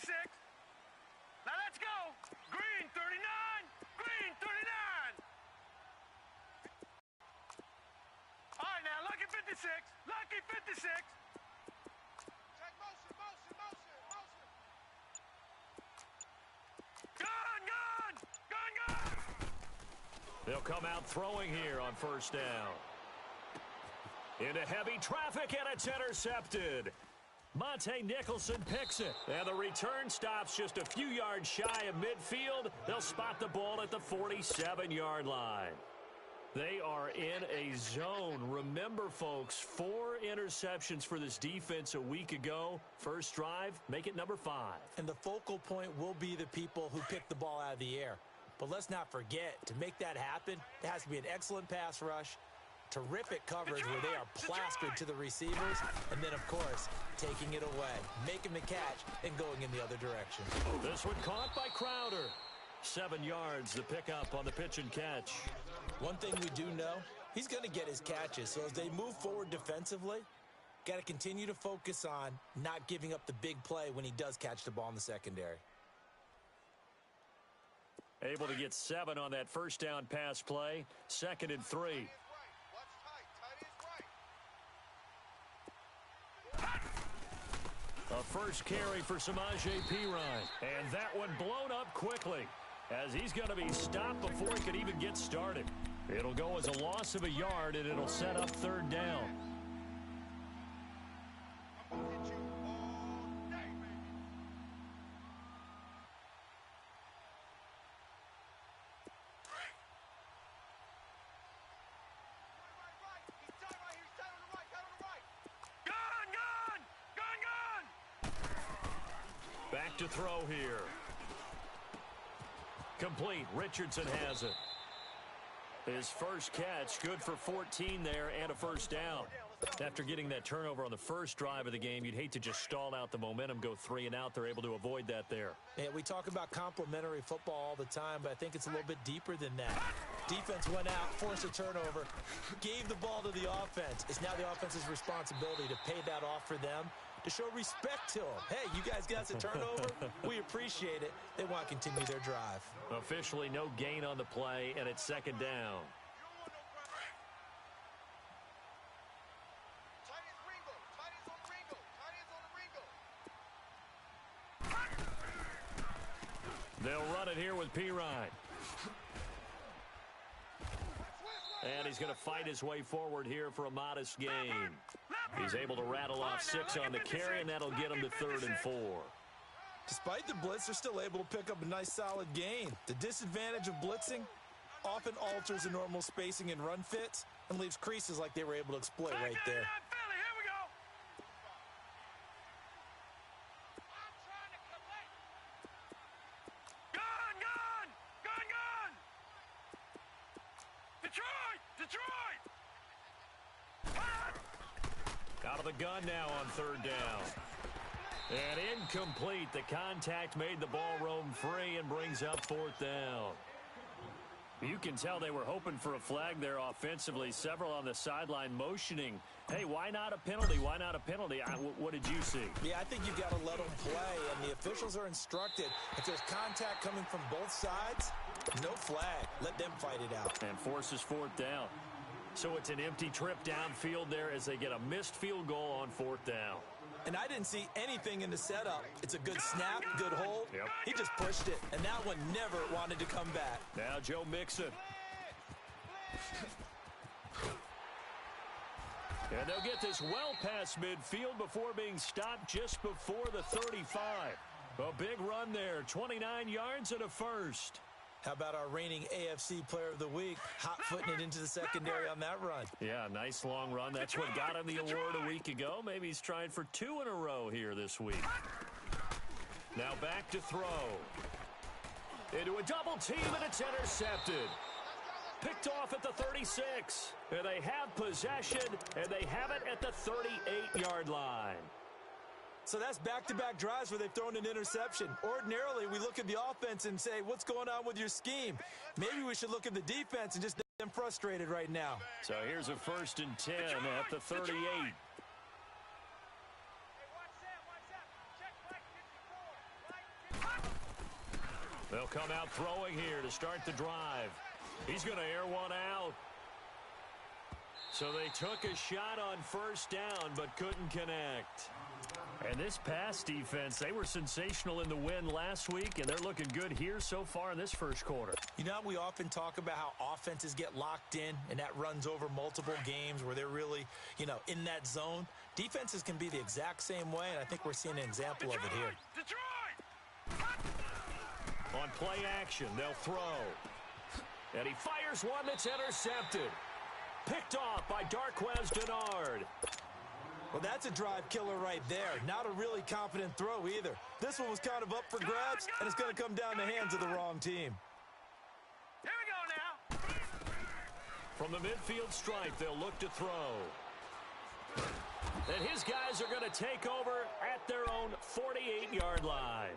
56. Now let's go. Green 39. Green 39. All right, now lucky 56. Lucky 56. Check motion. Gun. They'll come out throwing here on first down. Into heavy traffic, and it's intercepted. Monte Nicholson picks it, and the return stops just a few yards shy of midfield. They'll spot the ball at the 47-yard line. They are in a zone. Remember, folks, 4 interceptions for this defense a week ago. First drive, make it number 5. And the focal point will be the people who pick the ball out of the air. But let's not forget, to make that happen, it has to be an excellent pass rush, terrific coverage where they are plastered to the receivers, and then, of course, taking it away, making the catch, and going in the other direction. This one caught by Crowder. 7 yards to pick up on the pitch and catch. One thing we do know, he's going to get his catches. So as they move forward defensively, got to continue to focus on not giving up the big play when he does catch the ball in the secondary. Able to get 7 on that first down pass play. 2nd and 3. A first carry for Samaje Perine. And that one blown up quickly, as he's going to be stopped before he could even get started. It'll go as a loss of a yard, and it'll set up 3rd down. Back to throw here. Complete. Richardson has it. His first catch, good for 14 there and a first down. After getting that turnover on the first drive of the game, you'd hate to just stall out the momentum, go 3 and out. They're able to avoid that there. Yeah, we talk about complementary football all the time, but I think it's a little bit deeper than that. Defense went out, forced a turnover, gave the ball to the offense. It's now the offense's responsibility to pay that off for them, to show respect to them. Hey, you guys got a turnover? We appreciate it. They want to continue their drive. Officially no gain on the play, and it's 2nd down. They'll run it here with Perine. And he's going to fight his way forward here for a modest gain. He's able to rattle off 6 on the carry, and that'll get him to 3rd and 4. Despite the blitz, they're still able to pick up a nice solid gain. The disadvantage of blitzing often alters the normal spacing and run fits and leaves creases like they were able to exploit right there. Out of the gun now on 3rd down. And incomplete. The contact made the ball roam free and brings up 4th down. You can tell they were hoping for a flag there offensively. Several on the sideline motioning. Hey, why not a penalty? Why not a penalty? What did you see? Yeah, I think you've got to let them play, and the officials are instructed. If there's contact coming from both sides, no flag. Let them fight it out. And forces 4th down. So it's an empty trip downfield there as they get a missed field goal on 4th down. And I didn't see anything in the setup. It's a good snap, good hold. Yep. He just pushed it, and that one never wanted to come back. Now Joe Mixon. And they'll get this well past midfield before being stopped just before the 35. A big run there, 29 yards and a first. How about our reigning AFC Player of the Week, hot-footing it into the secondary on that run? Yeah, nice long run. That's what got him the award a week ago. Maybe he's trying for 2 in a row here this week. Now back to throw. Into a double team, and it's intercepted. Picked off at the 36. And they have possession, and they have it at the 38-yard line. So that's back-to-back drives where they've thrown an interception. Ordinarily, we look at the offense and say, what's going on with your scheme? Maybe we should look at the defense and just get them frustrated right now. So here's a 1st and 10 at the 38. They'll come out throwing here to start the drive. He's going to air one out. So they took a shot on first down but couldn't connect. And this pass defense, they were sensational in the win last week, and they're looking good here so far in this first quarter. You know, we often talk about how offenses get locked in, and that runs over multiple games where they're really, in that zone. Defenses can be the exact same way, and I think we're seeing an example of it here. On play action, they'll throw. And he fires one that's intercepted. Picked off by Darquez Denard. Well, that's a drive killer right there. Not a really confident throw either. This one was kind of up for grabs, and it's going to come down the hands of the wrong team. Here we go now. From the midfield stripe, they'll look to throw. And his guys are going to take over at their own 48-yard line.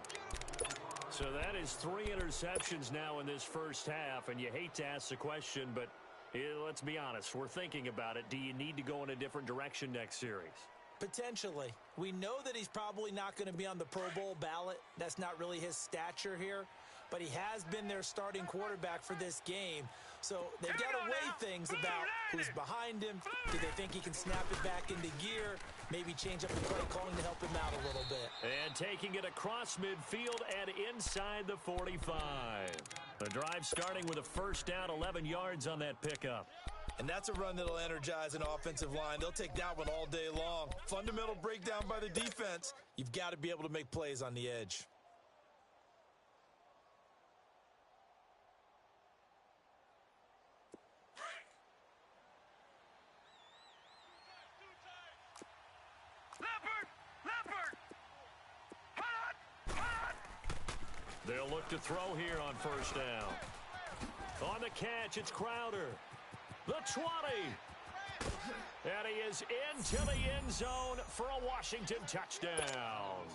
So that is 3 interceptions now in this first half, and you hate to ask the question, but let's be honest, we're thinking about it. Do you need to go in a different direction next series? Potentially. We know that he's probably not going to be on the Pro Bowl ballot. That's not really his stature here. But he has been their starting quarterback for this game. So they've got to weigh things about who's behind him. Do they think he can snap it back into gear? Maybe change up the play calling to help him out a little bit. And taking it across midfield and inside the 45. The drive starting with a first down, 11 yards on that pickup. And that's a run that'll energize an offensive line. They'll take that one all day long. Fundamental breakdown by the defense. You've got to be able to make plays on the edge. They'll look to throw here on first down. On the catch, it's Crowder. The 20. And he is into the end zone for a Washington touchdown.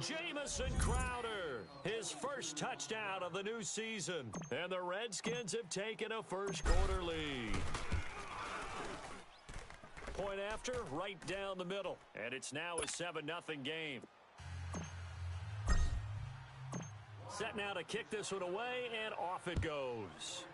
Jamison Crowder, his first touchdown of the new season. And the Redskins have taken a first quarter lead. Point after, right down the middle. And it's now a 7-0 game. Set now to kick this one away, and off it goes.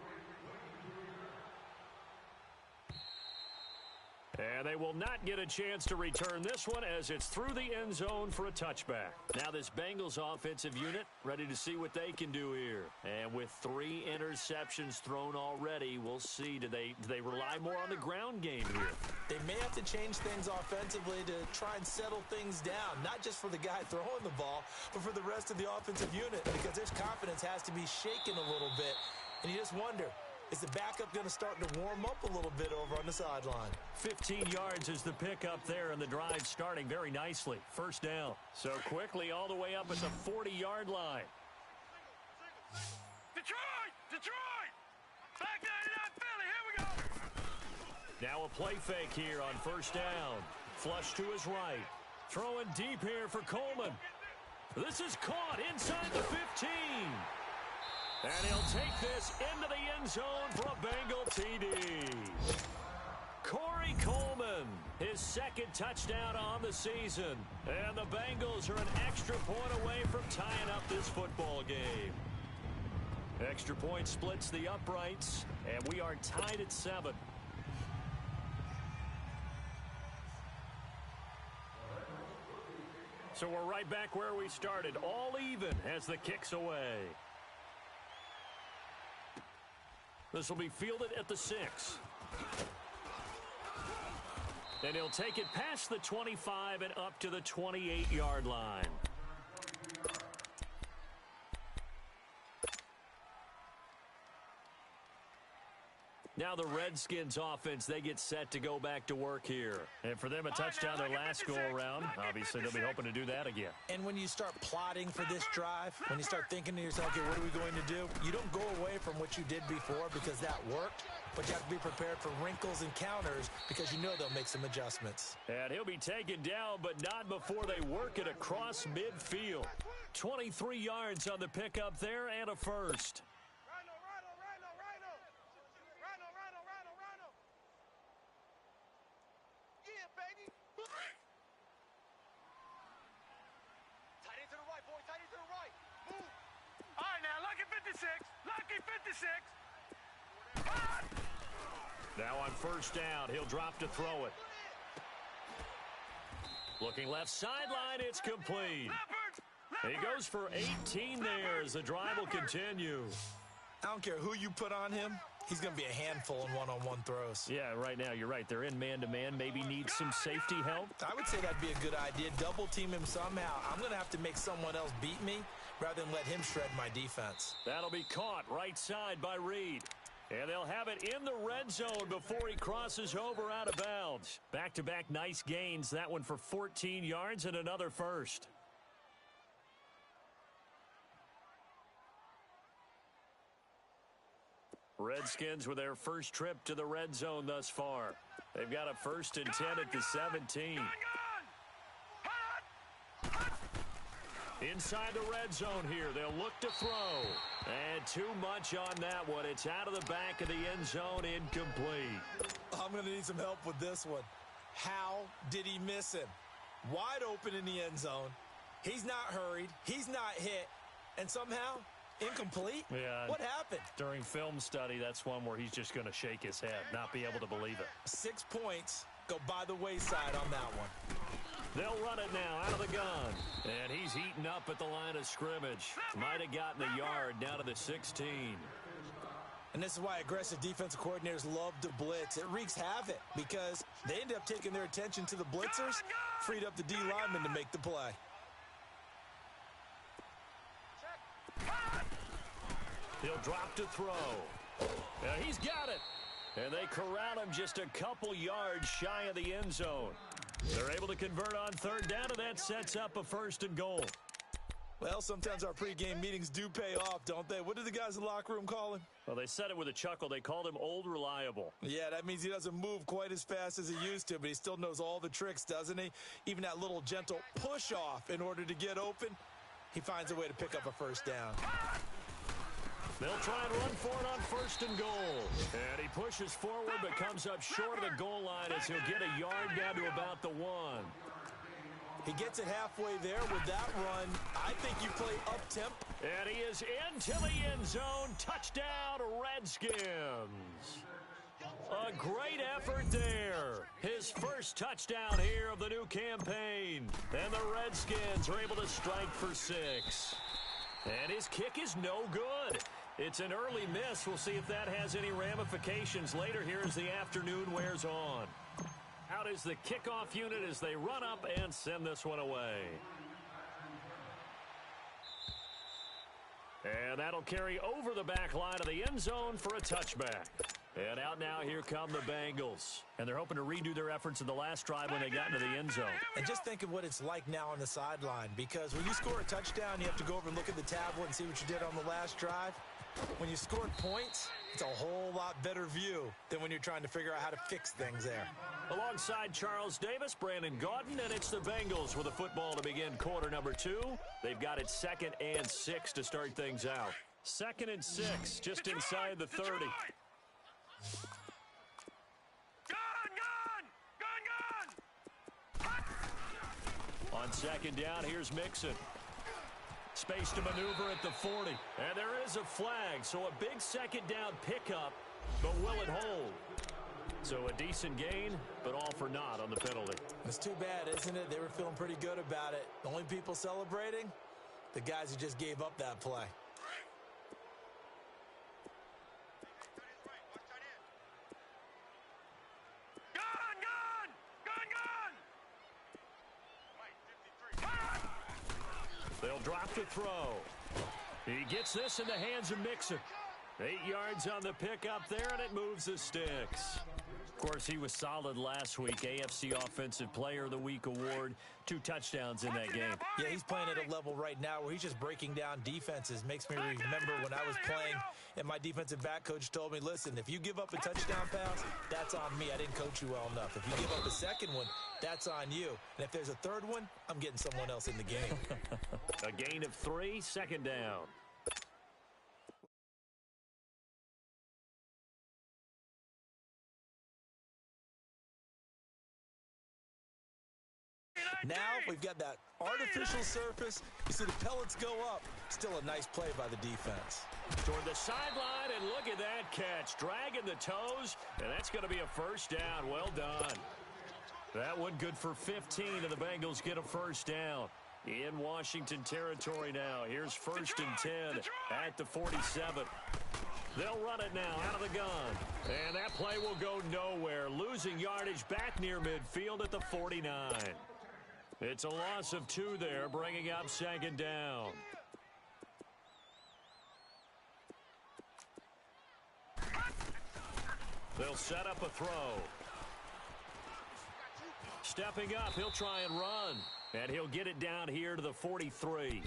And they will not get a chance to return this one as it's through the end zone for a touchback. Now this Bengals offensive unit ready to see what they can do here. And with 3 interceptions thrown already, we'll see. Do they rely more on the ground game here? They may have to change things offensively to try and settle things down, not just for the guy throwing the ball, but for the rest of the offensive unit, because their confidence has to be shaken a little bit. And you just wonder, is the backup going to start to warm up a little bit over on the sideline? 15 yards is the pickup there, and the drive starting very nicely. First down. So quickly all the way up at the 40-yard line. Detroit! Back 99 Philly, here we go! Now a play fake here on first down. Flush to his right. Throwing deep here for Coleman. This is caught inside the 15. And he'll take this into the end zone for a Bengal TD. Corey Coleman, his second touchdown on the season. And the Bengals are an extra point away from tying up this football game. Extra point splits the uprights, and we are tied at 7. So we're right back where we started, all even as the kick's away. This will be fielded at the 6. And he'll take it past the 25 and up to the 28-yard line. Now the Redskins offense, they get set to go back to work here. And for them, a touchdown their last go-around. Obviously, they'll be hoping to do that again. And when you start plotting for this drive, when you start thinking to yourself, okay, what are we going to do? You don't go away from what you did before because that worked, but you have to be prepared for wrinkles and counters because you know they'll make some adjustments. And he'll be taken down, but not before they work it across midfield. 23 yards on the pickup there and a first. 56. Hot. Now on first down, he'll drop to throw it. Looking left sideline, it's complete. He goes for 18 there as the drive will continue. I don't care who you put on him. He's going to be a handful in one-on-one throws. Yeah, right now, you're right. They're in man-to-man. Maybe need some safety help. I would say that'd be a good idea. Double team him somehow. I'm going to have to make someone else beat me rather than let him shred my defense. That'll be caught right side by Reed. And they'll have it in the red zone before he crosses over out of bounds. Back-to-back nice gains. That one for 14 yards and another first. Redskins with their first trip to the red zone thus far. They've got a 1st and 10 at the 17. Inside the red zone here. They'll look to throw. And too much on that one. It's out of the back of the end zone, incomplete. I'm going to need some help with this one. How did he miss him? Wide open in the end zone. He's not hurried. He's not hit. And somehow, incomplete? Yeah. What happened? During film study, that's one where he's just going to shake his head, not be able to believe it. 6 points go by the wayside on that one. They'll run it now out of the gun. And he's heating up at the line of scrimmage. Might have gotten a yard down to the 16. And this is why aggressive defensive coordinators love to blitz. It wreaks havoc because they end up taking their attention to the blitzers, freed up the D lineman to make the play. He'll drop to throw. Yeah, he's got it. And they corral him just a couple yards shy of the end zone. They're able to convert on third down, and that sets up a 1st and goal. Well, sometimes our pregame meetings do pay off, don't they? What did the guys in the locker room call him? Well, they said it with a chuckle. They called him Old Reliable. Yeah, that means he doesn't move quite as fast as he used to, but he still knows all the tricks, doesn't he? Even that little gentle push-off in order to get open, he finds a way to pick up a 1st down. They'll try and run for it on 1st and goal. And he pushes forward but comes up short of the goal line as he'll get a yard down to about the 1. He gets it halfway there with that run. I think you play up-tempo. And he is into the end zone. Touchdown, Redskins. A great effort there. His first touchdown here of the new campaign. And the Redskins are able to strike for 6. And his kick is no good. It's an early miss. We'll see if that has any ramifications later here as the afternoon wears on. Out is the kickoff unit as they run up and send this one away. And that'll carry over the back line of the end zone for a touchback. And out now, here come the Bengals. And they're hoping to redo their efforts in the last drive when they got into the end zone. And just think of what it's like now on the sideline, because when you score a touchdown, you have to go over and look at the tablet and see what you did on the last drive. When you scored points, it's a whole lot better view than when you're trying to figure out how to fix things there. Alongside Charles Davis, Brandon Gaudin, and it's the Bengals with the football to begin quarter number 2. They've got it 2nd and 6 to start things out. 2nd and 6, just inside the 30. On 2nd down, here's Mixon. Space to maneuver at the 40. And there is a flag, so a big 2nd down pickup, but will it hold? So a decent gain, but all for naught on the penalty. It's too bad, isn't it? They were feeling pretty good about it. The only people celebrating, the guys who just gave up that play. They'll drop to throw. He gets this in the hands of Mixon. 8 yards on the pickup there, and it moves the sticks. Of course, he was solid last week. AFC Offensive Player of the Week award. 2 touchdowns in that game. Yeah, he's playing at a level right now where he's just breaking down defenses. Makes me remember when I was playing and my defensive back coach told me, listen, if you give up a touchdown pass, that's on me. I didn't coach you well enough. If you give up a second one, that's on you. And if there's a third one, I'm getting someone else in the game. A gain of 3, 2nd down. Now we've got that artificial surface. You see the pellets go up. Still a nice play by the defense. Toward the sideline, and look at that catch. Dragging the toes, and that's going to be a first down. Well done. That one good for 15, and the Bengals get a first down. In Washington territory now. Here's first and 10 at the 47. They'll run it now out of the gun. And that play will go nowhere. Losing yardage back near midfield at the 49. It's a loss of 2 there, bringing up second down. They'll set up a throw. Stepping up, he'll try and run. And he'll get it down here to the 43.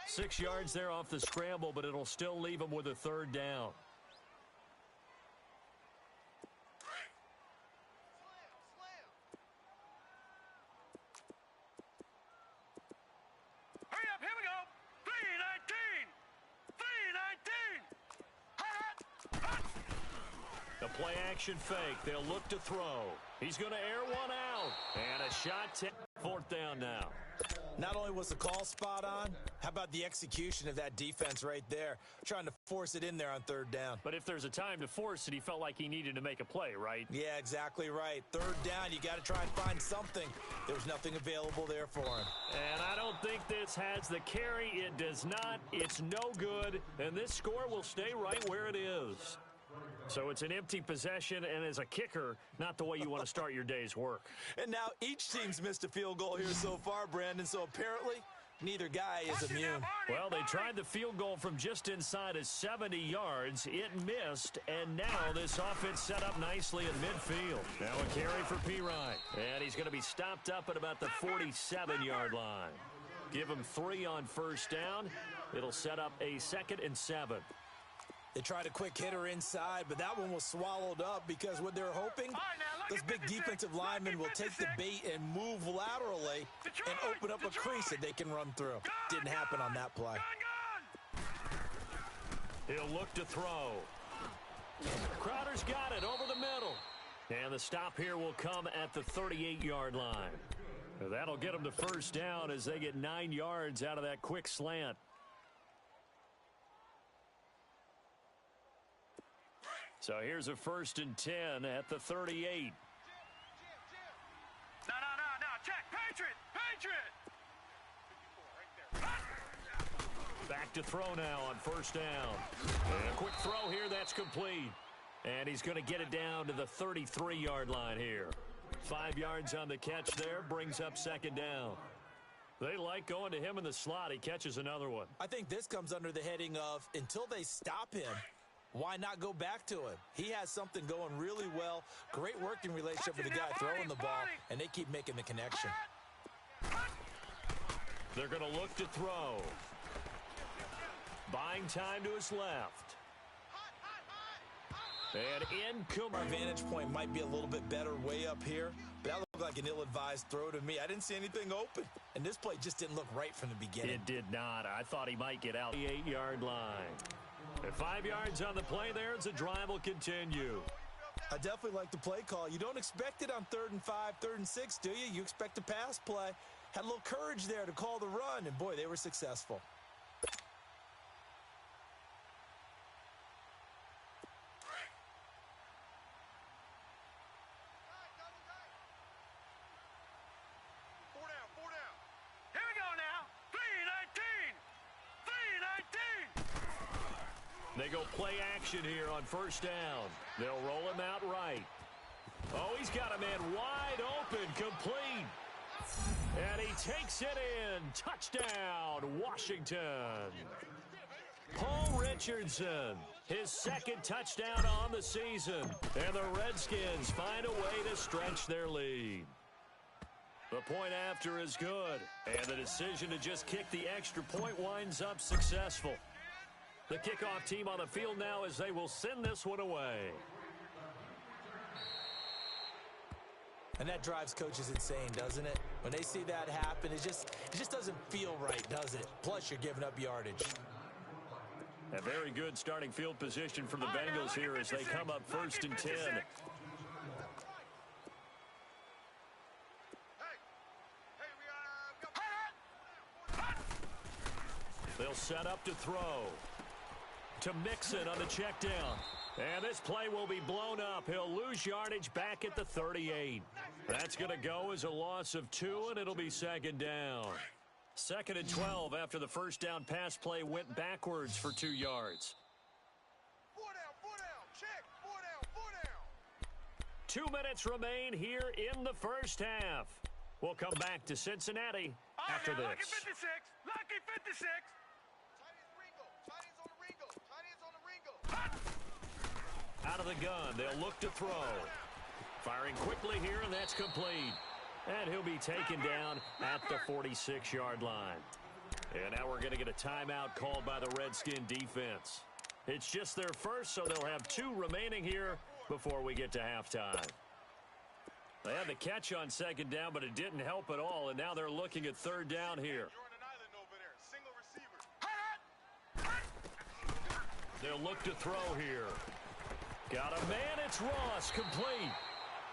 6 yards there off the scramble, but it'll still leave him with a third down. Hurry up, here we go. 3-19. 3-19. A play action fake. They'll look to throw. He's going to air one out. And a shot, 4th down now. Not only was the call spot on, how about the execution of that defense right there? Trying to force it in there on 3rd down. But if there's a time to force it, he felt like he needed to make a play, right? Yeah, exactly right. 3rd down, you got to try and find something. There was nothing available there for him. And I don't think this has the carry. It does not. It's no good. And this score will stay right where it is. So it's an empty possession, and as a kicker, not the way you want to start your day's work. And now each team's missed a field goal here so far, Brandon, so apparently neither guy is immune. Well, they tried the field goal from just inside of 70 yards. It missed, and now this offense set up nicely in midfield. Now a carry for P-Ryan, and he's going to be stopped up at about the 47-yard line. Give him 3 on first down. It'll set up a 2nd and 7. They tried a quick hitter inside, but that one was swallowed up because what they're hoping, those big defensive linemen will take the bait and move laterally and open up a crease that they can run through. Didn't happen on that play. He'll look to throw. Crowder's got it over the middle. And the stop here will come at the 38-yard line. That'll get them to first down as they get 9 yards out of that quick slant. So here's a first and 10 at the 38. No. Check. Patriot. Back to throw now on first down. And a quick throw here. That's complete. And he's going to get it down to the 33-yard line here. 5 yards on the catch there. Brings up second down. They like going to him in the slot. He catches another one. I think this comes under the heading of until they stop him, why not go back to him? He has something going really well. Great working relationship with the guy throwing the ball, and they keep making the connection. They're going to look to throw. Buying time to his left. And in Our vantage point might be a little bit better way up here, but that looked like an ill-advised throw to me. I didn't see anything open, and this play just didn't look right from the beginning. It did not. I thought he might get out the 8-yard line. At 5 yards on the play there, as the drive will continue. I definitely like the play call. You don't expect it on 3rd and 5, 3rd and 6, do you? You expect a pass play. Had a little courage there to call the run, and boy, they were successful. They go play action here on first down. They'll roll him out right. Oh, he's got a man wide open, complete. And he takes it in. Touchdown, Washington. Paul Richardson, his 2nd touchdown on the season. And the Redskins find a way to stretch their lead. The point after is good. And the decision to just kick the extra point winds up successful. The kickoff team on the field now as they will send this one away. And that drives coaches insane, doesn't it? When they see that happen, it just doesn't feel right, does it? Plus, you're giving up yardage. A very good starting field position for the Bengals here as they come up first and 10. set up to throw. To Mixon on the check down. And this play will be blown up. He'll lose yardage back at the 38. That's going to go as a loss of 2, and it'll be second down. 2nd and 12 after the first down pass play went backwards for 2 yards. 2 minutes remain here in the first half. We'll come back to Cincinnati after this. Lucky 56. Lucky 56. Out of the gun, they'll look to throw. Firing quickly here, and that's complete. And he'll be taken down at the 46-yard line. And now we're going to get a timeout called by the Redskin defense. It's just their first, so they'll have 2 remaining here before we get to halftime. They had the catch on 2nd down, but it didn't help at all, and now they're looking at 3rd down here. They'll look to throw here. Got a man, it's Ross, complete.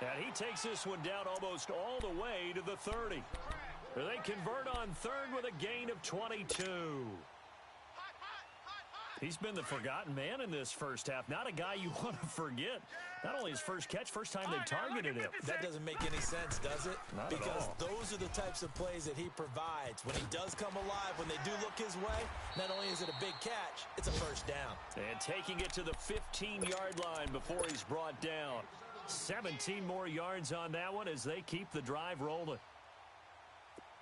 And he takes this one down almost all the way to the 30. They convert on 3rd with a gain of 22. He's been the forgotten man in this first half. Not a guy you want to forget. Not only his first catch, first time they targeted him. That doesn't make any sense, does it? Not because at all. Those are the types of plays that he provides. When he does come alive, when they do look his way, not only is it a big catch, it's a first down. And taking it to the 15-yard line before he's brought down. 17 more yards on that one as they keep the drive rolling.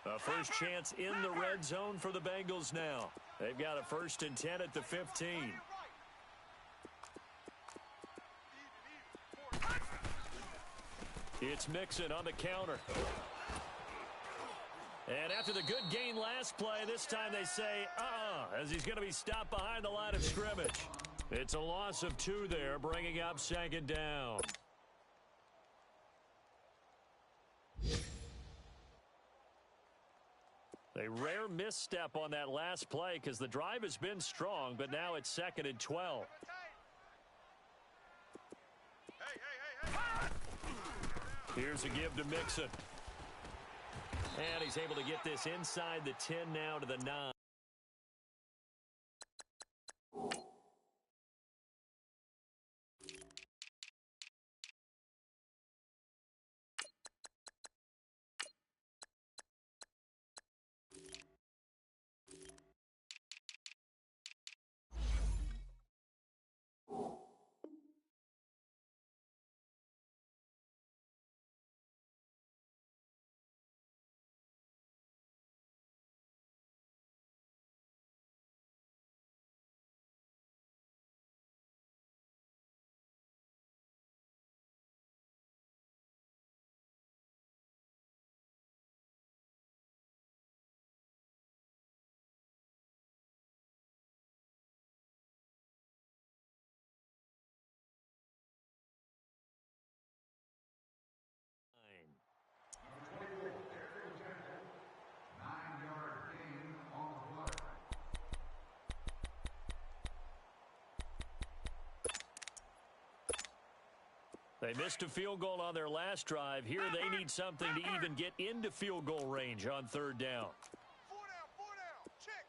A first chance in the red zone for the Bengals now. They've got a 1st and 10 at the 15. It's Mixon on the counter. And after the good gain last play, this time they say, as he's going to be stopped behind the line of scrimmage. It's a loss of 2 there, bringing up 2nd down. A rare misstep on that last play because the drive has been strong, but now it's 2nd and 12. Here's a give to Mixon. And he's able to get this inside the 10 now to the 9. They missed a field goal on their last drive. Here they need something to even get into field goal range on 3rd down. 4 down. Check.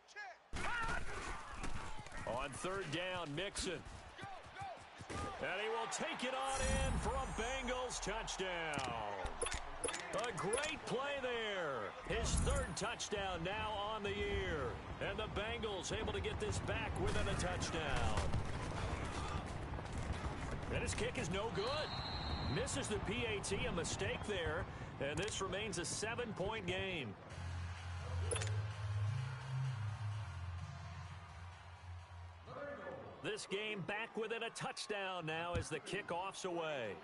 On 3rd down, Mixon. And he will take it on in for a Bengals touchdown. A great play there. His 3rd touchdown now on the year. And the Bengals able to get this back within a touchdown. And his kick is no good. Misses the PAT, a mistake there. And this remains a 7-point game. This game back within a touchdown now as the kickoff's away.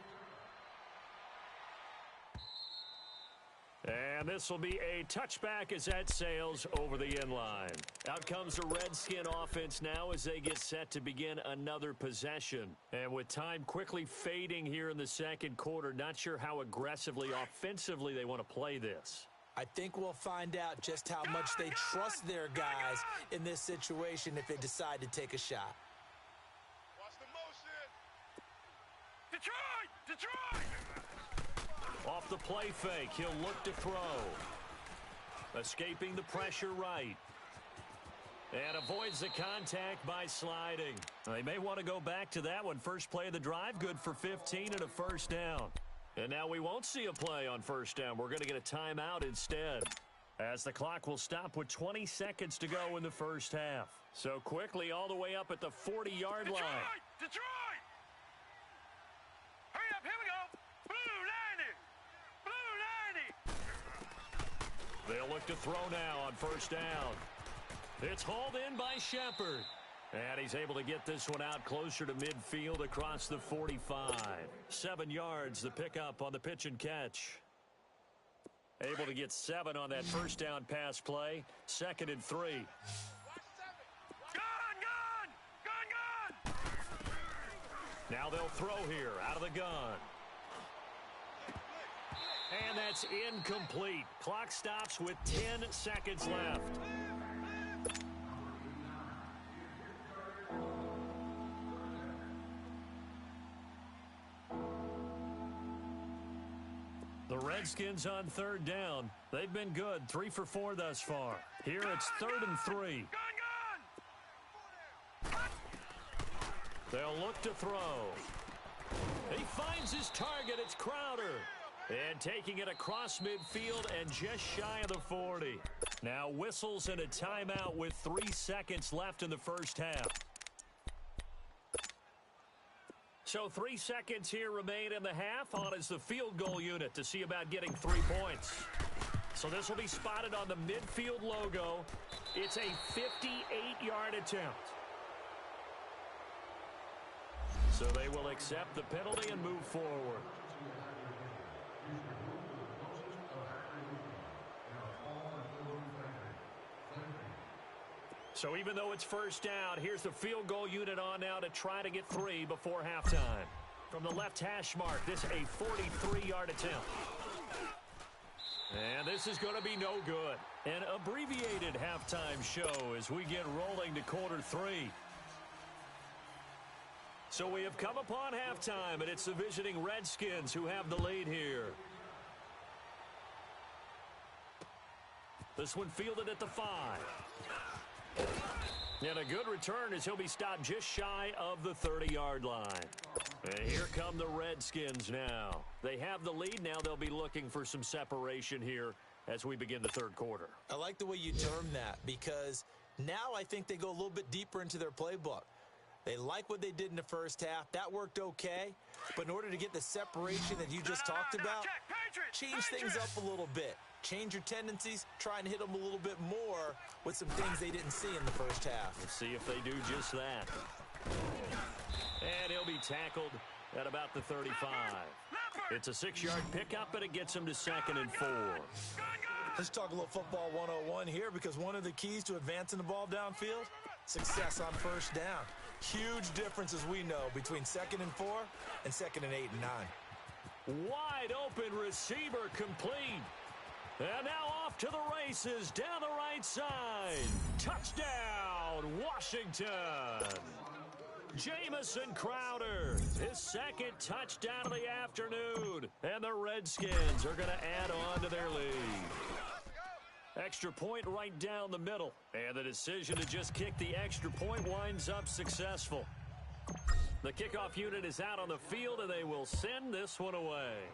And this will be a touchback as that sails over the end line. Out comes the Redskin offense now as they get set to begin another possession. And with time quickly fading here in the 2nd quarter, not sure how aggressively, offensively they want to play this. I think we'll find out just how much they trust their guys in this situation if they decide to take a shot. Watch the motion. Detroit! Off the play fake, he'll look to throw. Escaping the pressure right. And avoids the contact by sliding. They may want to go back to that one. First play of the drive, good for 15 and a first down. And now we won't see a play on first down. We're going to get a timeout instead, as the clock will stop with 20 seconds to go in the first half. So quickly all the way up at the 40-yard line. Detroit! Hurry up, here we go! Blue 90! Blue 90! They'll look to throw now on first down. It's hauled in by Shepard. And he's able to get this one out closer to midfield across the 45. 7 yards, the pickup on the pitch and catch. Able to get 7 on that first down pass play. 2nd and 3. Gun! Now they'll throw here out of the gun. And that's incomplete. Clock stops with 10 seconds left. The Redskins on 3rd down. They've been good, 3 for 4 thus far. Here it's 3rd and 3. They'll look to throw. He finds his target. It's Crowder. And taking it across midfield and just shy of the 40. Now whistles and a timeout with 3 seconds left in the first half. So 3 seconds here remain in the half. On is the field goal unit to see about getting 3 points. So this will be spotted on the midfield logo. It's a 58-yard attempt. So they will accept the penalty and move forward. So even though it's first down, here's the field goal unit on now to try to get 3 before halftime. From the left hash mark, this a 43-yard attempt. And this is going to be no good. An abbreviated halftime show as we get rolling to quarter 3. So we have come upon halftime, and it's the visiting Redskins who have the lead here. This one fielded at the 5. And a good return as he'll be stopped just shy of the 30-yard line. And here come the Redskins now. They have the lead. Now they'll be looking for some separation here as we begin the 3rd quarter. I like the way you term that, because now I think they go a little bit deeper into their playbook. They like what they did in the first half. That worked okay. But in order to get the separation that you just talked about, change things up a little bit. Change your tendencies, try and hit them a little bit more with some things they didn't see in the first half. Let's see if they do just that. And he'll be tackled at about the 35. It's a 6-yard pickup, and it gets him to 2nd and 4. Let's talk a little football 101 here, because one of the keys to advancing the ball downfield, success on first down. Huge difference, as we know, between 2nd and 4 and 2nd and 8 and 9. Wide open receiver complete. And now off to the races down the right side. Touchdown, Washington. Jamison Crowder, his 2nd touchdown of the afternoon. And the Redskins are going to add on to their lead. Extra point right down the middle. And the decision to just kick the extra point winds up successful. The kickoff unit is out on the field, and they will send this one away.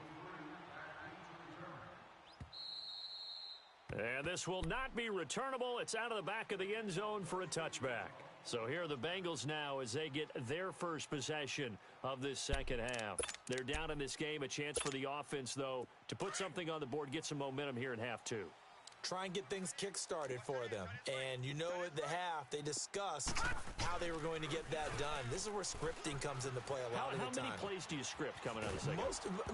And this will not be returnable. It's out of the back of the end zone for a touchback. So here are the Bengals now as they get their first possession of this second half. They're down in this game. A chance for the offense, though, to put something on the board, get some momentum here in half 2. Try and get things kick-started for them. And you know at the half, they discussed how they were going to get that done. This is where scripting comes into play a lot of the time. How many plays do you script coming out of the second?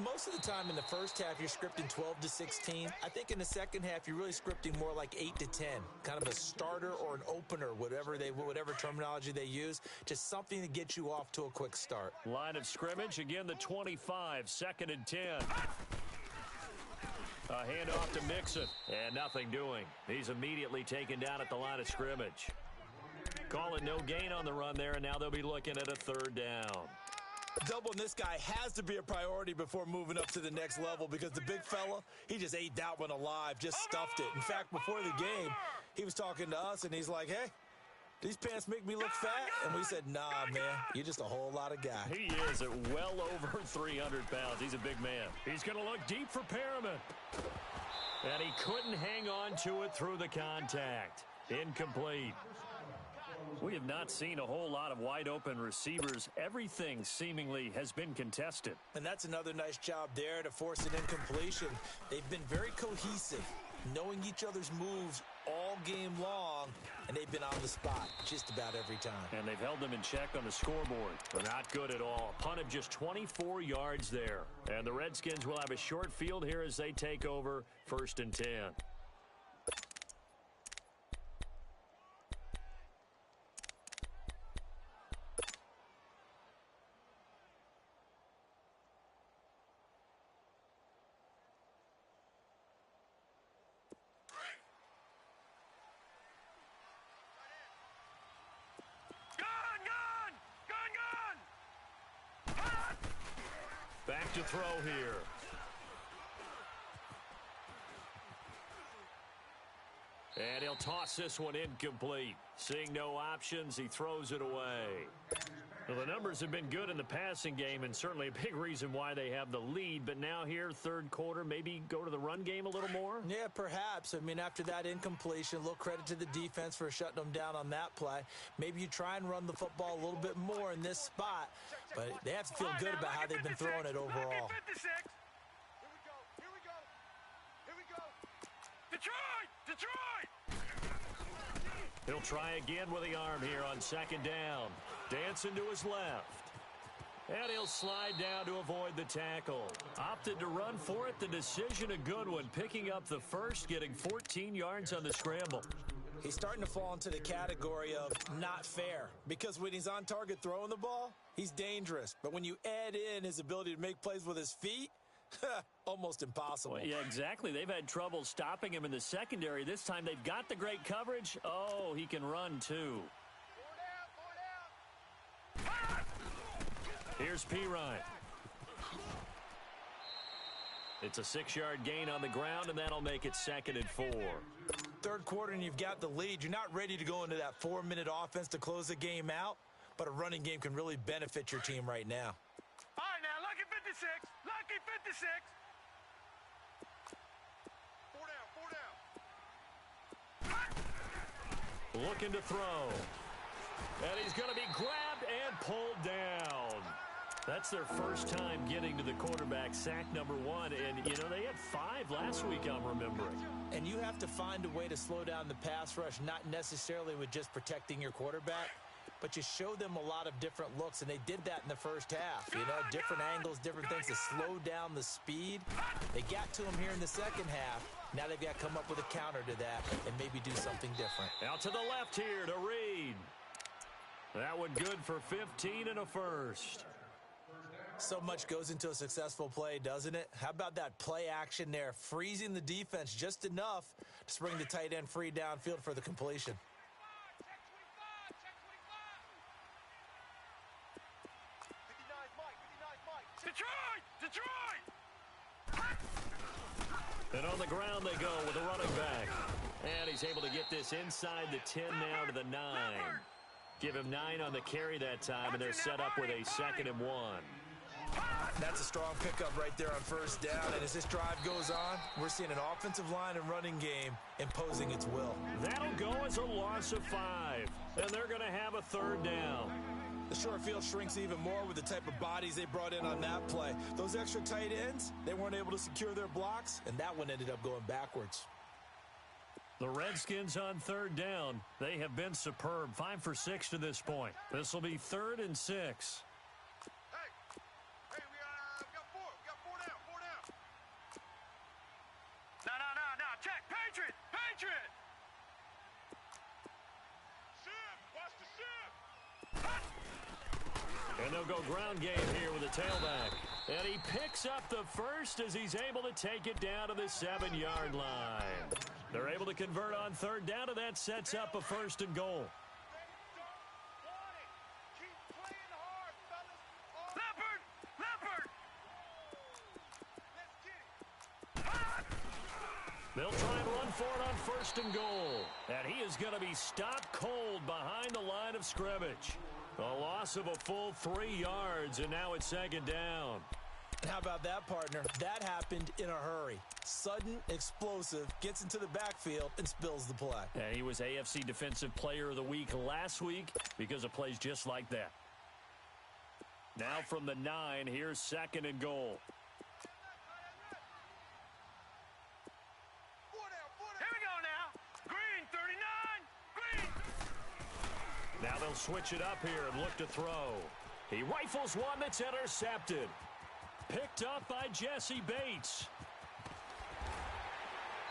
Most of the time in the first half, you're scripting 12 to 16. I think in the second half, you're really scripting more like 8 to 10. Kind of a starter or an opener, whatever terminology they use. Just something to get you off to a quick start. Line of scrimmage, again, the 25, 2nd and 10. A handoff to Mixon, and nothing doing. He's immediately taken down at the line of scrimmage. Calling no gain on the run there, and now they'll be looking at a 3rd down. Doubling this guy has to be a priority before moving up to the next level, because the big fella, he just ate that one alive, just stuffed it. In fact, before the game, he was talking to us, and he's like, hey, These pants make me look fat. And we said, nah, man, you're just a whole lot of guy. He is at well over 300 pounds. He's a big man. He's going to look deep for Perriman. And he couldn't hang on to it through the contact. Incomplete. We have not seen a whole lot of wide-open receivers. Everything seemingly has been contested. And that's another nice job there to force an incompletion. They've been very cohesive, knowing each other's moves all game long, and they've been on the spot just about every time. And they've held them in check on the scoreboard. They're not good at all. A punt of just 24 yards there. And the Redskins will have a short field here as they take over 1st and 10. Back to throw here. And he'll toss this one incomplete. Seeing no options, he throws it away. Well, the numbers have been good in the passing game and certainly a big reason why they have the lead. But now here, third quarter, maybe go to the run game a little more? Yeah, perhaps. I mean, after that incompletion, a little credit to the defense for shutting them down on that play. Maybe you try and run the football a little bit more in this spot. But they have to feel good about how they've been throwing it overall. Here we go. Detroit! He'll try again with the arm here on 2nd down. Dancing to his left. And he'll slide down to avoid the tackle. Opted to run for it. The decision a good one. Picking up the first, getting 14 yards on the scramble. He's starting to fall into the category of not fair. Because when he's on target throwing the ball, he's dangerous. But when you add in his ability to make plays with his feet, almost impossible. Well, yeah, exactly. They've had trouble stopping him in the secondary. This time they've got the great coverage. Oh, he can run too. Here's Pirine. It's a 6-yard gain on the ground, and that'll make it 2nd and 4. Third quarter, and you've got the lead. You're not ready to go into that 4-minute offense to close the game out, but a running game can really benefit your team right now. All right, now, lucky 56. Lucky 56. Four down. Looking to throw. And he's going to be grabbed and pulled down. That's their first time getting to the quarterback, sack number 1. And, you know, they had 5 last week, I'm remembering. And you have to find a way to slow down the pass rush, not necessarily with just protecting your quarterback, but you show them a lot of different looks, and they did that in the first half. You know, different angles, different things to slow down the speed. They got to him here in the second half. Now they've got to come up with a counter to that and maybe do something different. Out to the left here to Reed. That one good for 15 and a first. So much goes into a successful play, doesn't it? How about that play action there, freezing the defense just enough to spring the tight end free downfield for the completion. Detroit! And on the ground they go with a running back. And he's able to get this inside the 10 now to the 9. Give him 9 on the carry that time, and they're set up with a 2nd and 1. That's a strong pickup right there on first down, and as this drive goes on, we're seeing an offensive line and running game imposing its will. That'll go as a loss of 5, and they're going to have a 3rd down. The short field shrinks even more with the type of bodies they brought in on that play. Those extra tight ends, they weren't able to secure their blocks, and that one ended up going backwards. The Redskins on 3rd down. They have been superb. 5 for 6 to this point. This will be 3rd and 6. No, check, Patriot! Watch the ship! And they'll go ground game here with a tailback. And he picks up the first as he's able to take it down to the 7-yard line. They're able to convert on 3rd down, and that sets up a 1st and goal. They'll try and run for it on 1st and goal. And he is going to be stopped cold behind the line of scrimmage. A loss of a full 3 yards, and now it's 2nd down. How about that, partner? That happened in a hurry. Sudden, explosive, gets into the backfield, and spills the play. And he was AFC Defensive Player of the Week last week because of plays just like that. Now from the 9, here's 2nd and goal. Here we go now. Green, 39. Green. Now they'll switch it up here and look to throw. He rifles one that's intercepted. Picked up by Jesse Bates.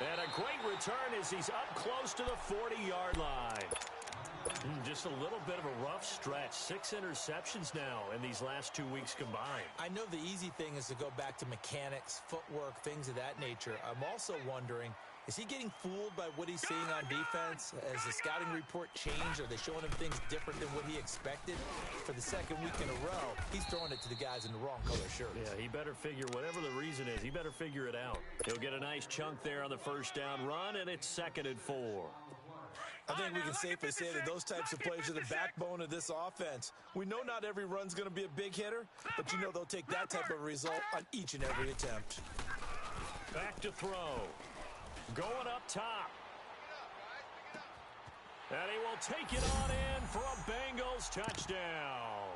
And a great return as he's up close to the 40-yard line. Just a little bit of a rough stretch. 6 interceptions now in these last 2 weeks combined. I know the easy thing is to go back to mechanics, footwork, things of that nature. I'm also wondering, is he getting fooled by what he's seeing on defense? Has the scouting report changed? Are they showing him things different than what he expected? For the 2nd week in a row, he's throwing it to the guys in the wrong color shirts. Yeah, he better figure, whatever the reason is, he better figure it out. He'll get a nice chunk there on the 1st down run, and it's 2nd and 4. I think we can safely say that those types of plays are the backbone of this offense. We know not every run's going to be a big hitter, but you know they'll take that type of result on each and every attempt. Back to throw. Going up top. And he will take it on in for a Bengals touchdown.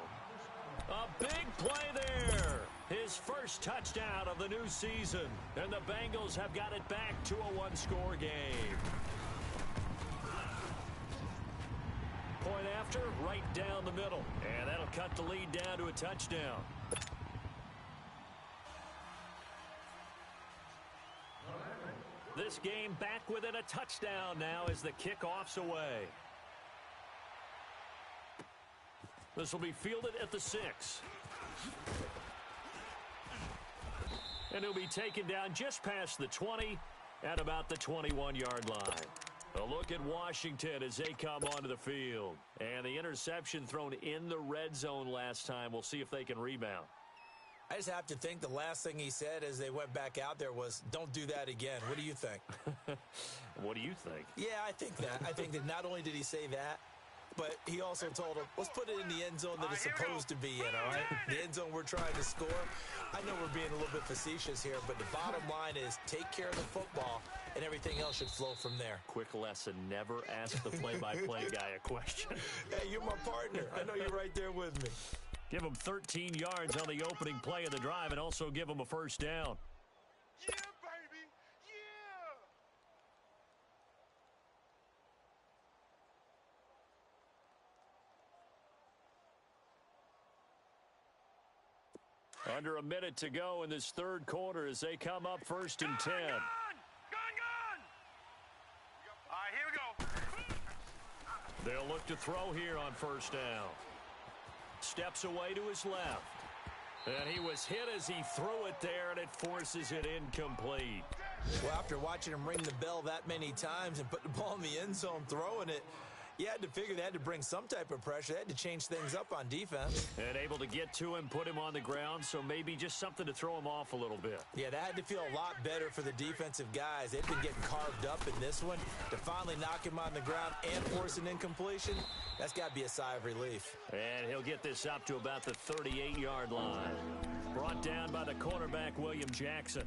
A big play there. His first touchdown of the new season. And the Bengals have got it back to a 1-score game. Point after, right down the middle. And that'll cut the lead down to a touchdown. This game back within a touchdown now as the kickoff's away. This will be fielded at the 6. And he'll be taken down just past the 20 at about the 21-yard line. A look at Washington as they come onto the field. And the interception thrown in the red zone last time. We'll see if they can rebound. I just have to think the last thing he said as they went back out there was, don't do that again. What do you think? What do you think? Yeah, I think that. I think that not only did he say that, but he also told him, let's put it in the end zone that it's supposed to be in, all right? The end zone we're trying to score. I know we're being a little bit facetious here, but the bottom line is take care of the football, and everything else should flow from there. Quick lesson, never ask the play-by-play guy a question. Hey, you're my partner. I know you're right there with me. Give him 13 yards on the opening play of the drive and also give him a 1st down. Yeah, baby. Yeah. Under a minute to go in this 3rd quarter as they come up 1st and 10. Gone. All right, here we go. They'll look to throw here on 1st down. Steps away to his left. And he was hit as he threw it there, and it forces it incomplete. Well, after watching him ring the bell that many times and put the ball in the end zone throwing it, you had to figure they had to bring some type of pressure. They had to change things up on defense. And able to get to him, put him on the ground, so maybe just something to throw him off a little bit. Yeah, that had to feel a lot better for the defensive guys. They've been getting carved up in this one. To finally knock him on the ground and force an incompletion, that's got to be a sigh of relief. And he'll get this up to about the 38-yard line. Brought down by the cornerback, William Jackson.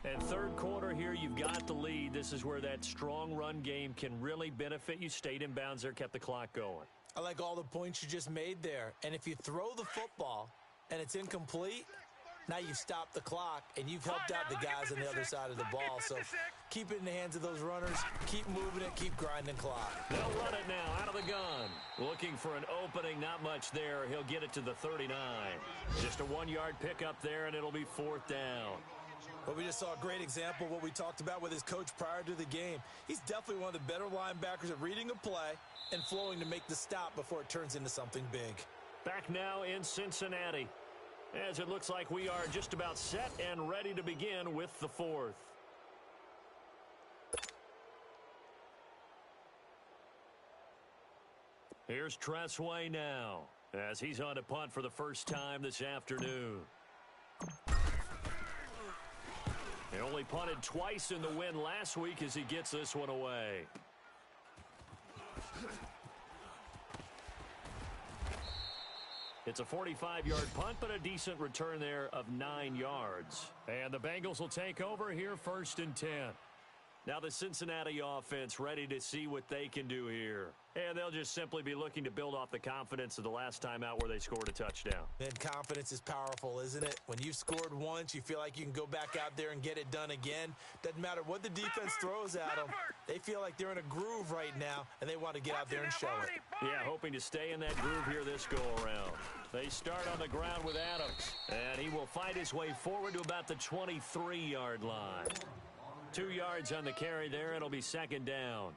And 3rd quarter here, you've got the lead. This is where that strong run game can really benefit you. Stayed in bounds there, kept the clock going. I like all the points you just made there. And if you throw the football and it's incomplete, now you've stopped the clock and you've helped out the guys on the other side of the ball. So keep it in the hands of those runners. Keep moving it. Keep grinding clock. They'll run it now out of the gun. Looking for an opening, not much there. He'll get it to the 39. Just a 1-yard pickup there, and it'll be 4th down. But we just saw a great example of what we talked about with his coach prior to the game. He's definitely one of the better linebackers at reading a play and flowing to make the stop before it turns into something big. Back now in Cincinnati, as it looks like we are just about set and ready to begin with the 4th. Here's Tressway now, as he's on to punt for the first time this afternoon. He only punted twice in the win last week as he gets this one away. It's a 45-yard punt, but a decent return there of 9 yards. And the Bengals will take over here 1st and 10. Now the Cincinnati offense ready to see what they can do here. And they'll just simply be looking to build off the confidence of the last time out where they scored a touchdown. Man, confidence is powerful, isn't it? When you've scored once, you feel like you can go back out there and get it done again. Doesn't matter what the defense throws at them. They feel like they're in a groove right now, and they want to get out there and show it. Yeah, hoping to stay in that groove here this go-around. They start on the ground with Adams, and he will fight his way forward to about the 23-yard line. 2 yards on the carry there. It'll be 2nd down.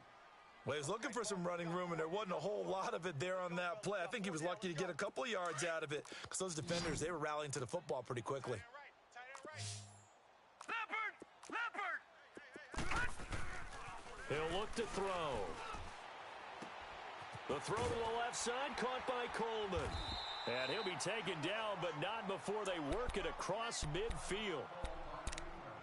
Well, he was looking for some running room, and there wasn't a whole lot of it there on that play. I think he was lucky to get a couple of yards out of it because those defenders, they were rallying to the football pretty quickly. He'll look to throw. The throw to the left side, caught by Coleman. And he'll be taken down, but not before they work it across midfield.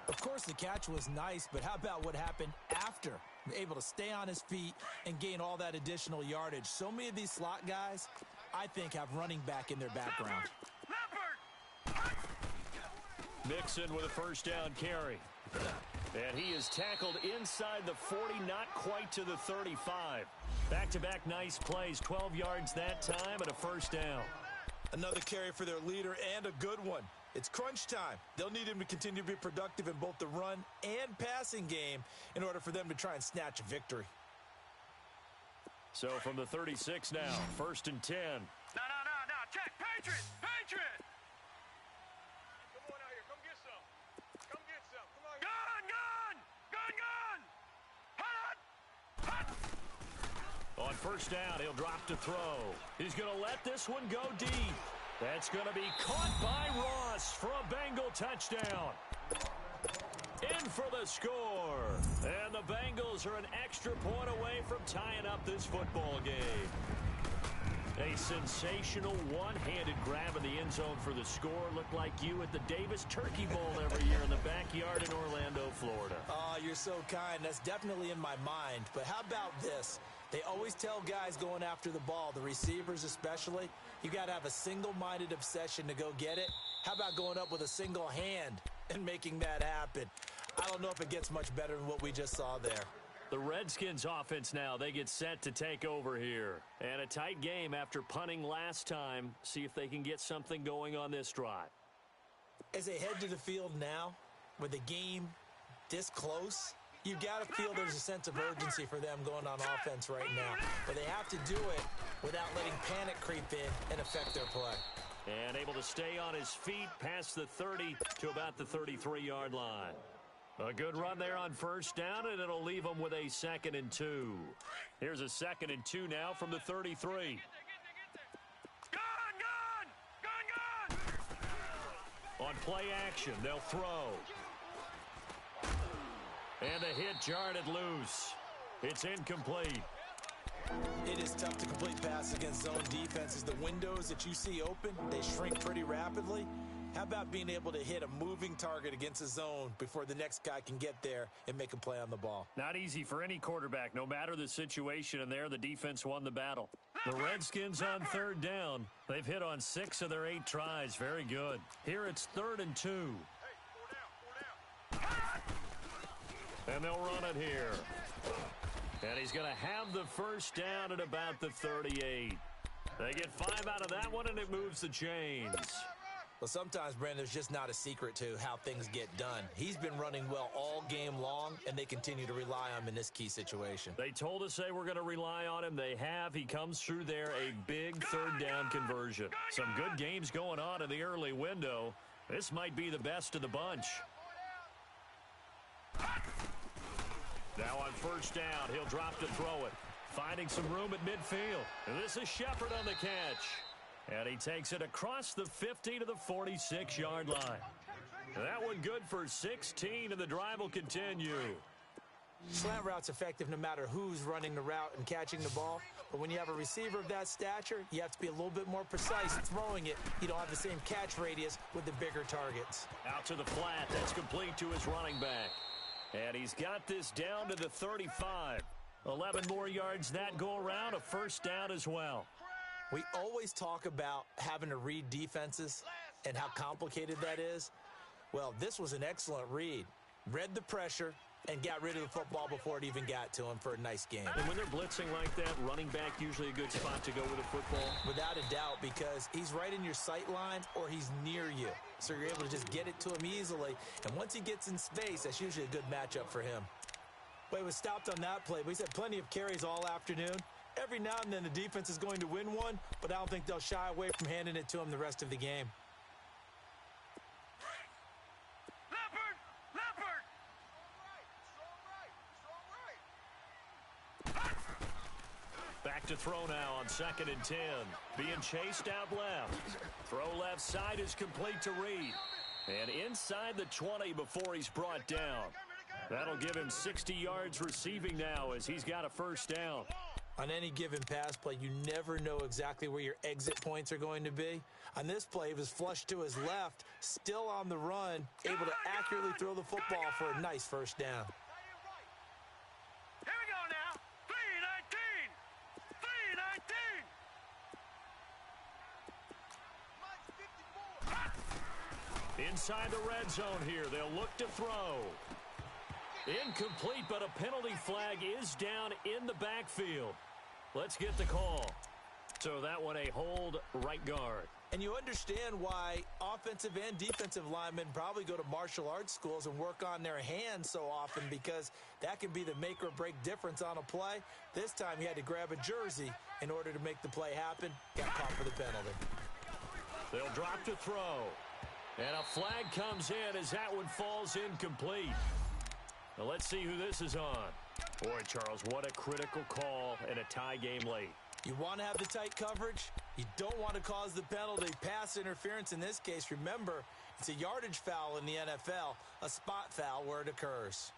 Of course, the catch was nice, but how about what happened after? Able to stay on his feet and gain all that additional yardage. So many of these slot guys, I think, have running back in their background. Mixon with a 1st down carry. And he is tackled inside the 40, not quite to the 35. Back-to-back nice plays, 12 yards that time and a 1st down. Another carry for their leader and a good one. It's crunch time. They'll need him to continue to be productive in both the run and passing game in order for them to try and snatch a victory. So from the 36 now, 1st and 10. No. Check. Patriot. Come on out here. Come get some. Come on. Gun. On 1st down, he'll drop to throw. He's going to let this one go deep. That's going to be caught by Ross for a Bengal touchdown. In for the score. And the Bengals are an extra point away from tying up this football game. A sensational one-handed grab in the end zone for the score. Looked like you at the Davis Turkey Bowl every year in the backyard in Orlando, Florida. Oh, you're so kind. That's definitely in my mind. But how about this? They always tell guys going after the ball, the receivers especially, you got to have a single-minded obsession to go get it. How about going up with a single hand and making that happen? I don't know if it gets much better than what we just saw there. The Redskins offense now, they get set to take over here. And a tight game after punting last time. See if they can get something going on this drive. As they head to the field now, with the game this close, you got to feel there's a sense of urgency for them going on offense right now. But they have to do it without letting panic creep in and affect their play. And able to stay on his feet past the 30 to about the 33-yard line. A good run there on 1st down, and it'll leave them with a 2nd and 2. Here's a 2nd and 2 now from the 33. Gun. On play action, they'll throw. And the hit jarred it loose. It's incomplete. It is tough to complete passes against zone defenses. The windows that you see open, they shrink pretty rapidly. How about being able to hit a moving target against a zone before the next guy can get there and make a play on the ball? Not easy for any quarterback, no matter the situation, and there the defense won the battle. The Redskins on 3rd down. They've hit on 6 of their 8 tries. Very good. Here it's 3rd and 2. And they'll run it here. And he's going to have the 1st down at about the 38. They get 5 out of that one, and it moves the chains. Well, sometimes, Brandon, there's just not a secret to how things get done. He's been running well all game long, and they continue to rely on him in this key situation. They told us they were going to rely on him. They have. He comes through there, a big 3rd down conversion. Some good games going on in the early window. This might be the best of the bunch. Now on 1st down, he'll drop to throw it. Finding some room at midfield. And this is Shepard on the catch. And he takes it across the 50 to the 46-yard line. And that one good for 16, and the drive will continue. Slant route's effective no matter who's running the route and catching the ball. But when you have a receiver of that stature, you have to be a little bit more precise throwing it. You don't have the same catch radius with the bigger targets. Out to the flat. That's complete to his running back. And he's got this down to the 35. 11 more yards that go around, a first down as well. We always talk about having to read defenses and how complicated that is. Well, this was an excellent read. Read the pressure and got rid of the football before it even got to him for a nice game. And when they're blitzing like that, running back usually a good spot to go with a football? Without a doubt, because he's right in your sight line or he's near you. So you're able to just get it to him easily. And once he gets in space, that's usually a good matchup for him. But he was stopped on that play. But he's had plenty of carries all afternoon. Every now and then the defense is going to win one, but I don't think they'll shy away from handing it to him the rest of the game. Back to throw now on 2nd and 10. Being chased out left. Throw left side is complete to Reed. And inside the 20 before he's brought down. That'll give him 60 yards receiving now as he's got a first down. On any given pass play, you never know exactly where your exit points are going to be. On this play, he was flushed to his left, still on the run, able to accurately throw the football for a nice first down. Here we go now. 3-19. 3-19. Inside the red zone here, they'll look to throw. Incomplete, but a penalty flag is down in the backfield. Let's get the call. So that one a hold right guard. And you understand why offensive and defensive linemen probably go to martial arts schools and work on their hands so often, because that can be the make or break difference on a play. This time he had to grab a jersey in order to make the play happen. Got caught for the penalty. They'll drop to throw. And a flag comes in as that one falls incomplete. Now let's see who this is on. Boy, Charles, what a critical call in a tie game late. You want to have the tight coverage. You don't want to cause the penalty. Pass interference in this case, remember, it's a yardage foul in the NFL, a spot foul where it occurs.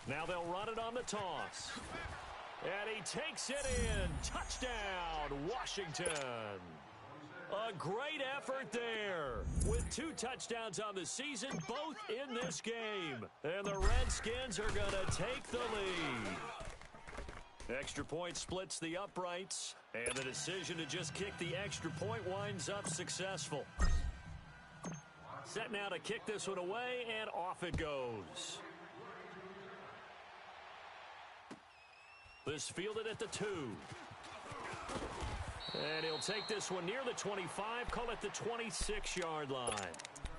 Now they'll run it on the toss. And he takes it in. Touchdown, Washington. A great effort there. With 2 touchdowns on the season, both in this game. And the Redskins are going to take the lead. Extra point splits the uprights. And the decision to just kick the extra point winds up successful. Set now to kick this one away, and off it goes. This fielded at the 2. And he'll take this one near the 25, call it the 26-yard line.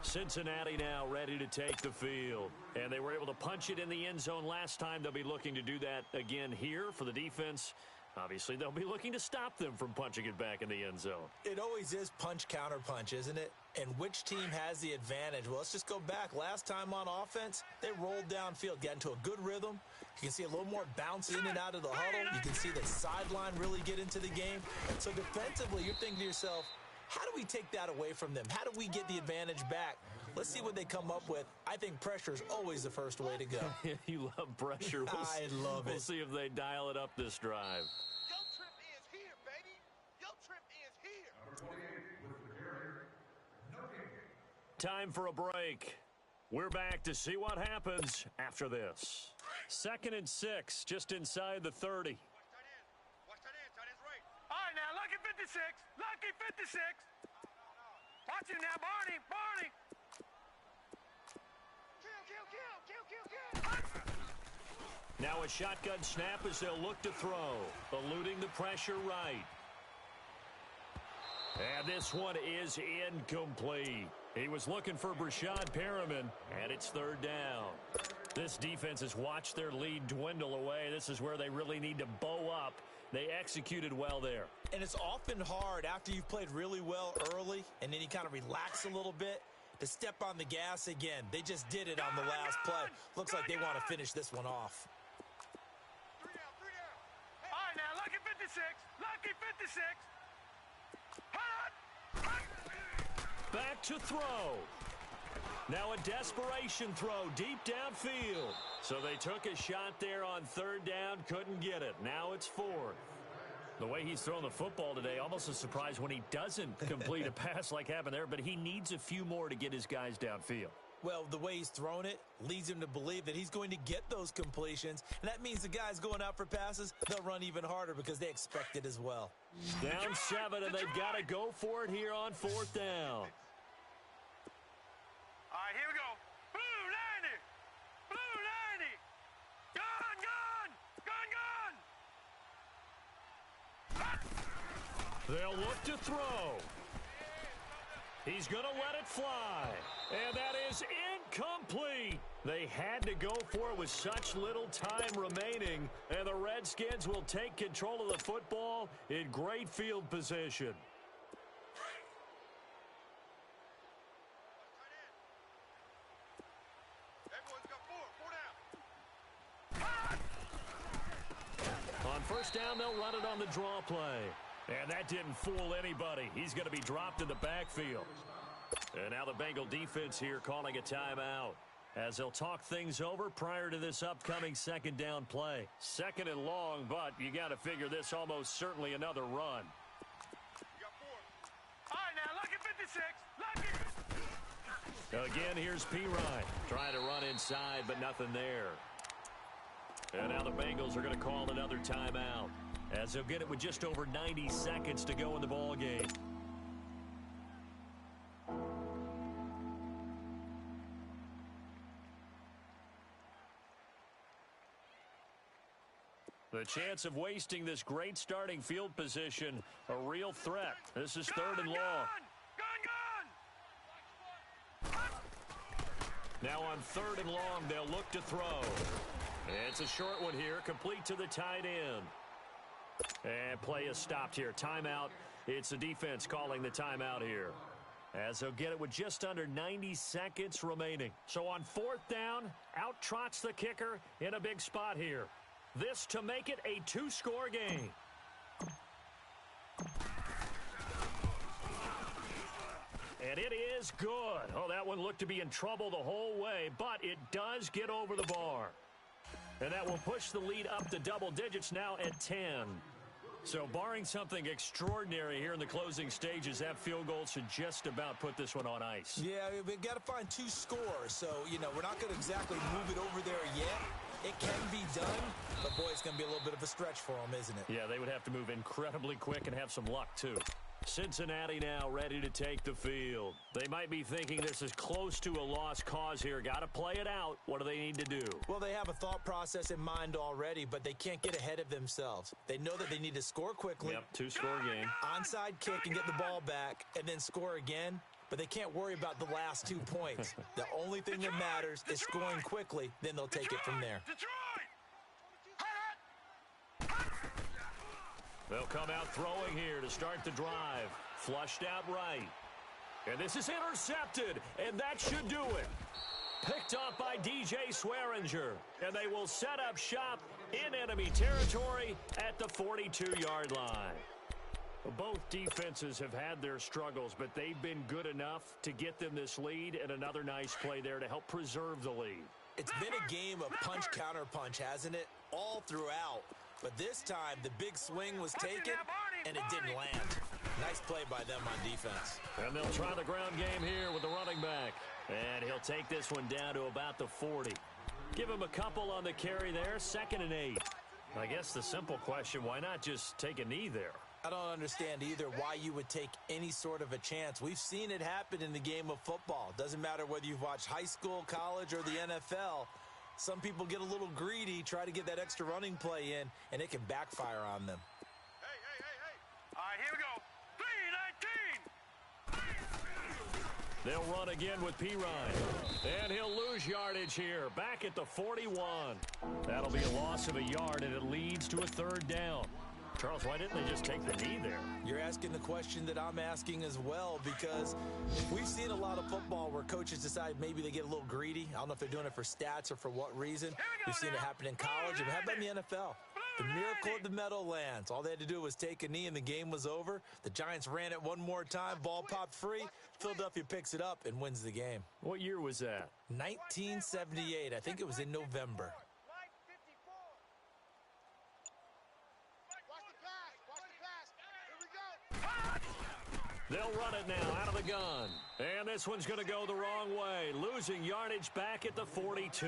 Cincinnati now ready to take the field. And they were able to punch it in the end zone last time. They'll be looking to do that again here for the defense. Obviously, they'll be looking to stop them from punching it back in the end zone. It always is punch, counter punch, isn't it? And which team has the advantage? Well, let's just go back. Last time on offense, they rolled downfield, got into a good rhythm. You can see a little more bounce in and out of the huddle. You can see the sideline really get into the game. So defensively, you're thinking to yourself, how do we take that away from them? How do we get the advantage back? Let's see what they come up with. I think pressure is always the first way to go. You love pressure. I love it. We'll see if they dial it up this drive. Yo trip is here, baby. Yo trip is here. Time for a break. We're back to see what happens after this. 2nd and 6, just inside the 30. Watch that in. Tight end's right. All right, now, lucky 56. Lucky 56. Watch him now, Barney. Barney. Kill. Now a shotgun snap as they'll look to throw. Eluding the pressure right. And this one is incomplete. He was looking for Brashad Perriman, and it's 3rd down. This defense has watched their lead dwindle away. This is where they really need to bow up. They executed well there. And it's often hard after you've played really well early and then you kind of relax a little bit to step on the gas again. They just did it on the last play. Looks like they want to finish this one off. 3 down. All right, now, lucky 56. Lucky 56. Hot. back to throw. Now a desperation throw deep downfield. So they took a shot there on third down, couldn't get it. Now it's fourth. The way he's thrown the football today, almost a surprise when he doesn't complete a pass like happened there, but he needs a few more to get his guys downfield. Well, the way he's thrown it leads him to believe that he's going to get those completions, and that means the guys going out for passes, they'll run even harder because they expect it as well. Down 7, and they've got to go for it here on fourth down. All right, here we go. Blue 90. Blue 90. Gun, gun. Gun, gun. They'll look to throw. He's going to let it fly. And that is incomplete. They had to go for it with such little time remaining. And the Redskins will take control of the football in great field position. On first down, they'll run it on the draw play. And that didn't fool anybody. He's going to be dropped in the backfield. And now the Bengal defense here calling a timeout as they'll talk things over prior to this upcoming second down play. Second and long, but you got to figure this almost certainly another run. All right, now, lucky 56. Lucky. Again, here's P. Ryan trying to run inside, but nothing there. And now the Bengals are going to call another timeout as they'll get it with just over 90 seconds to go in the ball game. The chance of wasting this great starting field position, a real threat. This is third and long. Gun. Now on third and long, they'll look to throw. It's a short one here, complete to the tight end. And play is stopped here. Timeout. It's the defense calling the timeout here, as they'll get it with just under 90 seconds remaining. So on fourth down, out trots the kicker in a big spot here. This to make it a two-score game. And it is good. Oh, that one looked to be in trouble the whole way, but it does get over the bar. And that will push the lead up to double digits now at 10. So barring something extraordinary here in the closing stages, that field goal should just about put this one on ice. Yeah, we've got to find two scores. So, we're not going to exactly move it over there yet. It can be done, but, boy, it's going to be a little bit of a stretch for them, isn't it? Yeah, they would have to move incredibly quick and have some luck, too. Cincinnati now ready to take the field. They might be thinking this is close to a lost cause here. Got to play it out. What do they need to do? Well, they have a thought process in mind already, but they can't get ahead of themselves. They know that they need to score quickly. Yep, two-score game. Onside kick and get the ball back, and then score again. But they can't worry about the last 2 points. The only thing that matters is scoring quickly. Then they'll take it from there. They'll come out throwing here to start the drive. Flushed out right. And this is intercepted, and that should do it. Picked off by DJ Swearinger. And they will set up shop in enemy territory at the 42-yard line. Both defenses have had their struggles, but they've been good enough to get them this lead, and another nice play there to help preserve the lead. It's been a game of punch-counter-punch, hasn't it? All throughout. But this time, the big swing was taken, and it didn't land. Nice play by them on defense. And they'll try the ground game here with the running back. And he'll take this one down to about the 40. Give him a couple on the carry there, 2nd and 8. I guess the simple question, why not just take a knee there? I don't understand either why you would take any sort of a chance. We've seen it happen in the game of football. Doesn't matter whether you've watched high school, college, or the NFL. Some people get a little greedy, try to get that extra running play in, and it can backfire on them. Hey. All right, here we go. 3-19. They'll run again with P. Ryan. And he'll lose yardage here, back at the 41. That'll be a loss of a yard, and it leads to a third down. Charles, why didn't they just take the knee there? You're asking the question that I'm asking as well, because we've seen a lot of football where coaches decide maybe they get a little greedy. I don't know if they're doing it for stats or for what reason. We've seen it happen in college, and how about in the NFL? The miracle at the Meadowlands. All they had to do was take a knee and the game was over. The Giants ran it one more time. Ball popped free. Philadelphia picks it up and wins the game. What year was that? 1978. I think it was in November. They'll run it now out of the gun. And this one's going to go the wrong way. Losing yardage back at the 42.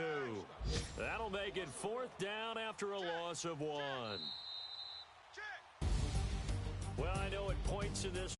That'll make it 4th down after a loss of 1. Well, I know at points in this